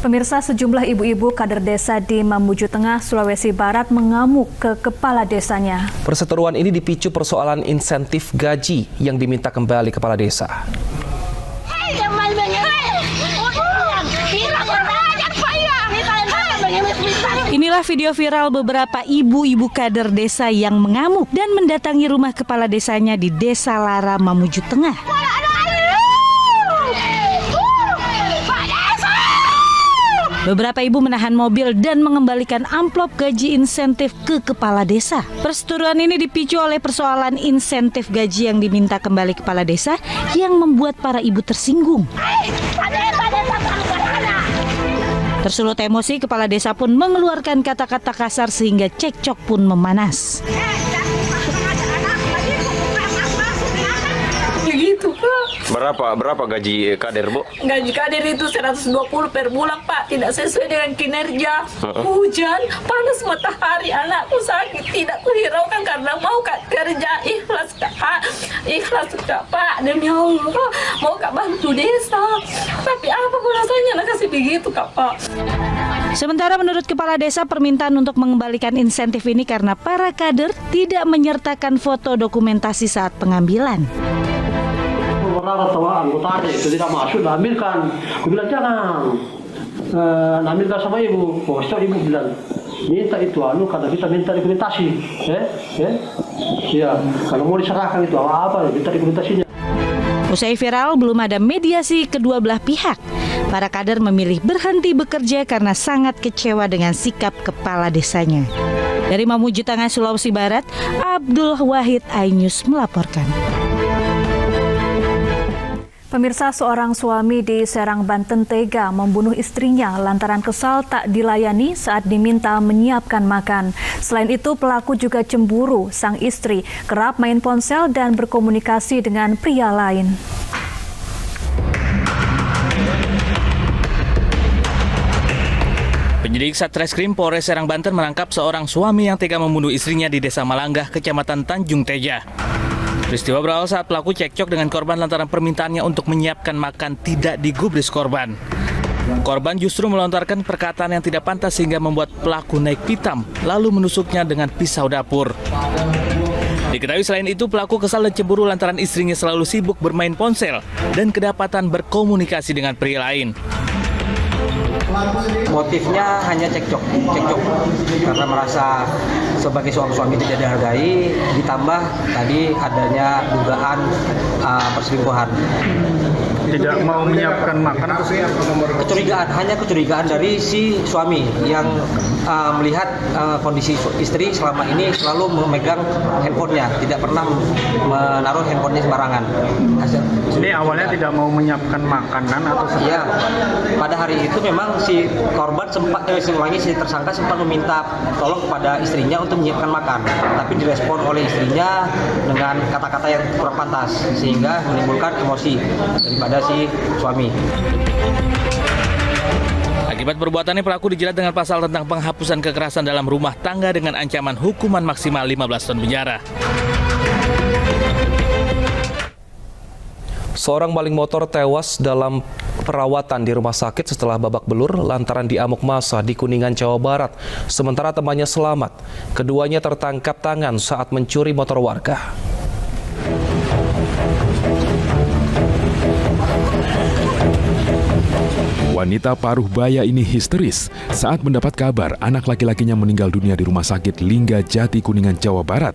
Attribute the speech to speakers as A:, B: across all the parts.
A: Pemirsa, sejumlah ibu-ibu kader desa di Mamuju Tengah, Sulawesi Barat mengamuk ke kepala desanya.
B: Perseteruan ini dipicu persoalan insentif gaji yang diminta kembali kepala desa.
C: Inilah video viral beberapa ibu-ibu kader desa yang mengamuk dan mendatangi rumah kepala desanya di Desa Lara, Mamuju Tengah. Beberapa ibu menahan mobil dan mengembalikan amplop gaji insentif ke kepala desa. Perseteruan ini dipicu oleh persoalan insentif gaji yang diminta kembali kepala desa yang membuat para ibu tersinggung. Tersulut emosi, kepala desa pun mengeluarkan kata-kata kasar sehingga cekcok pun memanas.
D: Begitu, Pak.
E: Berapa gaji kader, Bu?
D: Gaji kader itu 120 per bulan, Pak. Tidak sesuai dengan kinerja. Hujan, panas matahari, anakku sakit. Tidak kuhiraukan karena mau kerja. Ikhlas, Kak. Ikhlas, Pak. Demi Allah, mau Kak bantu desa. Tapi apa rasanya nak kasih begitu, Kak, Pak.
C: Sementara menurut kepala desa, permintaan untuk mengembalikan insentif ini karena para kader tidak menyertakan foto dokumentasi saat pengambilan.
F: Atau anggotanya itu tidak masuk, ambilkan. Aku bilang jangan, ambilkan sama ibu. Oh, ibu bilang minta itu kata kita minta dokumentasi, ya kalau mau diserahkan itu apa minta dokumentasinya.
C: Usai viral, belum ada mediasi kedua belah pihak. Para kader memilih berhenti bekerja karena sangat kecewa dengan sikap kepala desanya. Dari Mamuju Tengah, Sulawesi Barat, Abdul Wahid, iNews melaporkan.
A: Pemirsa, seorang suami di Serang, Banten tega membunuh istrinya lantaran kesal tak dilayani saat diminta menyiapkan makan. Selain itu, pelaku juga cemburu sang istri kerap main ponsel dan berkomunikasi dengan pria lain.
G: Penyidik Satreskrim Polres Serang, Banten menangkap seorang suami yang tega membunuh istrinya di Desa Malanggah, Kecamatan Tanjung Teja. Peristiwa berawal saat pelaku cekcok dengan korban lantaran permintaannya untuk menyiapkan makan tidak digubris korban. Korban justru melontarkan perkataan yang tidak pantas sehingga membuat pelaku naik pitam, lalu menusuknya dengan pisau dapur. Diketahui selain itu, pelaku kesal dan cemburu lantaran istrinya selalu sibuk bermain ponsel dan kedapatan berkomunikasi dengan pria lain.
H: Motifnya hanya cekcok karena merasa sebagai seorang suami tidak dihargai, ditambah tadi adanya dugaan perselingkuhan.
I: Tidak mau menyiapkan makan atau
H: kecurigaan dari si suami yang melihat kondisi istri selama ini selalu memegang handphonenya, tidak pernah menaruh handphonenya sembarangan.
I: Ini awalnya tidak mau menyiapkan makanan atau seperti
H: ya, pada hari itu memang si korban si tersangka sempat meminta tolong kepada istrinya untuk menyiapkan makan, tapi direspon oleh istrinya dengan kata-kata yang kurang pantas sehingga menimbulkan emosi daripada si suami.
G: Akibat perbuatannya, pelaku dijerat dengan pasal tentang penghapusan kekerasan dalam rumah tangga dengan ancaman hukuman maksimal 15 tahun penjara.
B: Seorang maling motor tewas dalam perawatan di rumah sakit setelah babak belur lantaran diamuk massa di Kuningan, Jawa Barat. Sementara temannya selamat. Keduanya tertangkap tangan saat mencuri motor warga.
J: Wanita paruh baya ini histeris saat mendapat kabar anak laki-lakinya meninggal dunia di Rumah Sakit Lingga Jati, Kuningan, Jawa Barat.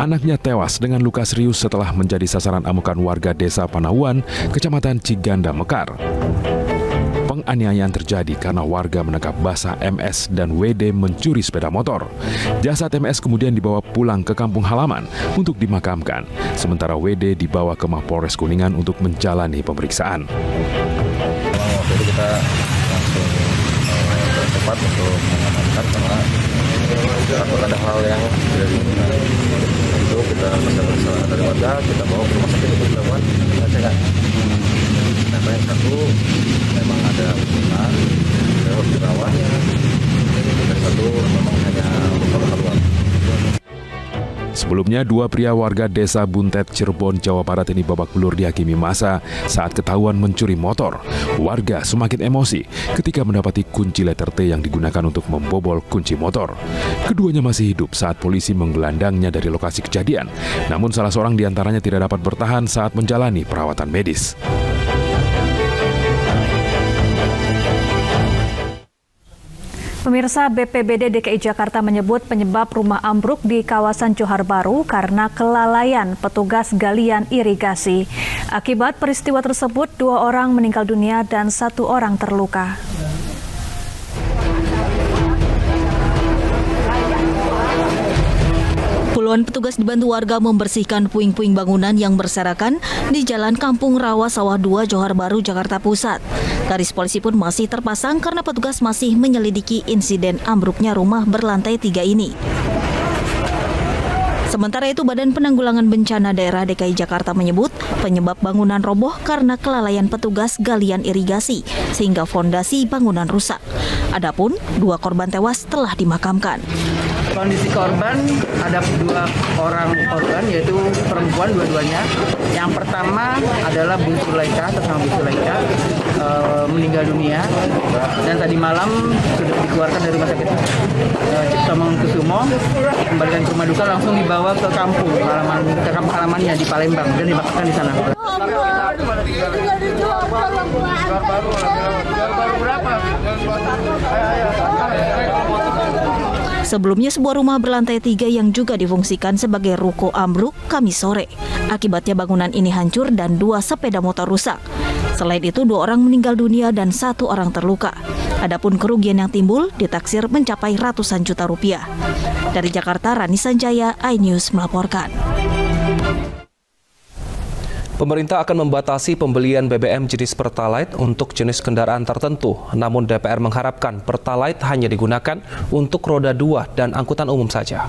J: Anaknya tewas dengan luka serius setelah menjadi sasaran amukan warga Desa Panahuan, Kecamatan Ciganda, Mekar. Penganiayaan terjadi karena warga menangkap basah MS dan WD mencuri sepeda motor. Jasad MS kemudian dibawa pulang ke kampung halaman untuk dimakamkan, sementara WD dibawa ke Mapolres Kuningan untuk menjalani pemeriksaan.
E: Jadi kita langsung cepat untuk mengamankan karena takut ada hal yang tidak diinginkan. Itu kita masalah dari warga, kita bawa ke rumah sakit untuk dilakukan pengecekan. Nah, yang satu memang ada luka, harus dirawat. Dan satu memang hanya luka luar.
J: Sebelumnya, 2 pria warga desa Buntet, Cirebon, Jawa Barat ini babak belur dihakimi massa saat ketahuan mencuri motor. Warga semakin emosi ketika mendapati kunci letter T yang digunakan untuk membobol kunci motor. Keduanya masih hidup saat polisi menggelandangnya dari lokasi kejadian. Namun salah seorang di antaranya tidak dapat bertahan saat menjalani perawatan medis.
A: Pemirsa, BPBD DKI Jakarta menyebut penyebab rumah ambruk di kawasan Johar Baru karena kelalaian petugas galian irigasi. Akibat peristiwa tersebut, 2 orang meninggal dunia dan 1 orang terluka.
C: Puluhan petugas dibantu warga membersihkan puing-puing bangunan yang berserakan di Jalan Kampung Rawa Sawah 2, Johar Baru, Jakarta Pusat. Garis polisi pun masih terpasang karena petugas masih menyelidiki insiden ambruknya rumah berlantai 3 ini. Sementara itu, Badan Penanggulangan Bencana Daerah DKI Jakarta menyebut penyebab bangunan roboh karena kelalaian petugas galian irigasi sehingga fondasi bangunan rusak. Adapun 2 korban tewas telah dimakamkan.
I: Kondisi korban, ada 2 orang korban, yaitu perempuan dua-duanya. Yang pertama adalah Bu Sulaika, atas nama Bu Sulaika, meninggal dunia. Dan tadi malam sudah dikeluarkan dari rumah sakit Cipto Mangunkusumo, kembalikan ke rumah duka, langsung dibawa ke kampung halamannya di Palembang dan dimakamkan di sana.
C: Sebelumnya, sebuah rumah berlantai 3 yang juga difungsikan sebagai ruko ambruk Kamis sore. Akibatnya bangunan ini hancur dan 2 sepeda motor rusak. Selain itu, 2 orang meninggal dunia dan 1 orang terluka. Adapun kerugian yang timbul ditaksir mencapai ratusan juta rupiah. Dari Jakarta, Rani Sanjaya, iNews melaporkan.
B: Pemerintah akan membatasi pembelian BBM jenis Pertalite untuk jenis kendaraan tertentu. Namun DPR mengharapkan Pertalite hanya digunakan untuk roda 2 dan angkutan umum saja.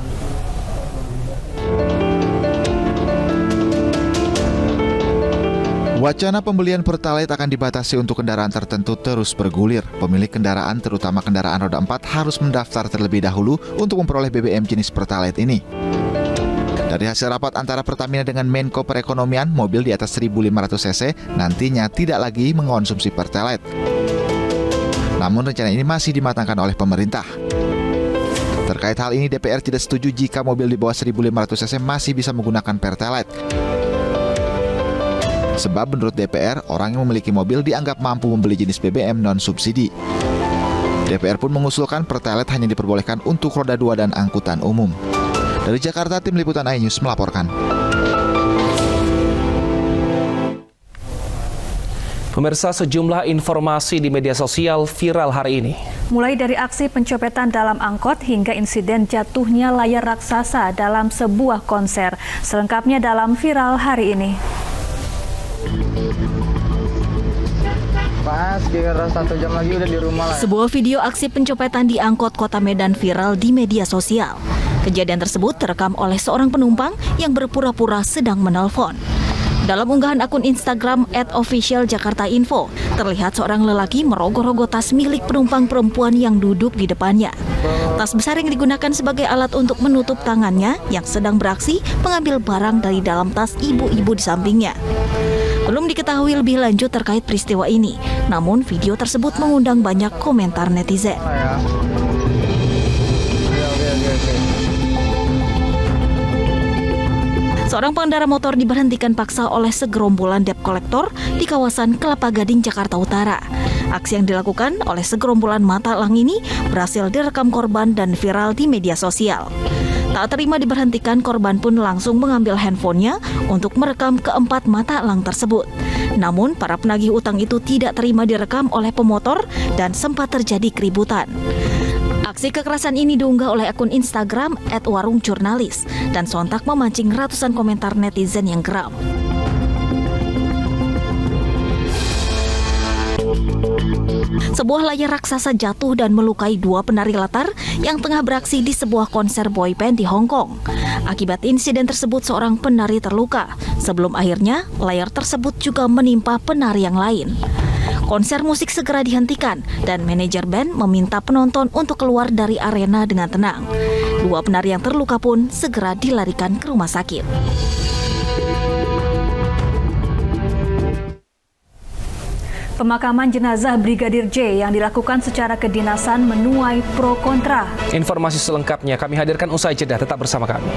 K: Wacana pembelian Pertalite akan dibatasi untuk kendaraan tertentu terus bergulir. Pemilik kendaraan, terutama kendaraan roda 4, harus mendaftar terlebih dahulu untuk memperoleh BBM jenis Pertalite ini. Dari hasil rapat antara Pertamina dengan Menko Perekonomian, mobil di atas 1.500 cc nantinya tidak lagi mengonsumsi Pertalite. Namun rencana ini masih dimatangkan oleh pemerintah. Terkait hal ini, DPR tidak setuju jika mobil di bawah 1.500 cc masih bisa menggunakan Pertalite. Sebab menurut DPR, orang yang memiliki mobil dianggap mampu membeli jenis BBM non-subsidi. DPR pun mengusulkan Pertalite hanya diperbolehkan untuk roda 2 dan angkutan umum. Dari Jakarta, Tim Liputan iNews melaporkan.
B: Pemirsa, sejumlah informasi di media sosial viral hari ini.
A: Mulai dari aksi pencopetan dalam angkot hingga insiden jatuhnya layar raksasa dalam sebuah konser. Selengkapnya dalam viral hari ini.
I: Pas kira 1 jam lagi udah di rumah lah.
C: Sebuah video aksi pencopetan di angkot Kota Medan viral di media sosial. Kejadian tersebut terekam oleh seorang penumpang yang berpura-pura sedang menelpon. Dalam unggahan akun Instagram @officialjakartainfo, terlihat seorang lelaki merogoh-rogoh tas milik penumpang perempuan yang duduk di depannya. Tas besar yang digunakan sebagai alat untuk menutup tangannya yang sedang beraksi mengambil barang dari dalam tas ibu-ibu di sampingnya. Belum diketahui lebih lanjut terkait peristiwa ini, namun video tersebut mengundang banyak komentar netizen. Seorang pengendara motor diberhentikan paksa oleh segerombolan debt collector di kawasan Kelapa Gading, Jakarta Utara. Aksi yang dilakukan oleh segerombolan mata elang ini berhasil direkam korban dan viral di media sosial. Tak terima diberhentikan, korban pun langsung mengambil handphonenya untuk merekam keempat mata elang tersebut. Namun, para penagih utang itu tidak terima direkam oleh pemotor dan sempat terjadi keributan. Aksi kekerasan ini diunggah oleh akun Instagram @warungjurnalis dan sontak memancing ratusan komentar netizen yang geram. Sebuah layar raksasa jatuh dan melukai 2 penari latar yang tengah beraksi di sebuah konser boyband di Hong Kong. Akibat insiden tersebut, seorang penari terluka. Sebelum akhirnya, layar tersebut juga menimpa penari yang lain. konser musik segera dihentikan dan manajer band meminta penonton untuk keluar dari arena dengan tenang. 2 penari yang terluka pun segera dilarikan ke rumah sakit.
A: Pemakaman jenazah Brigadir J yang dilakukan secara kedinasan menuai pro kontra.
B: Informasi selengkapnya kami hadirkan usai jeda, tetap bersama kami.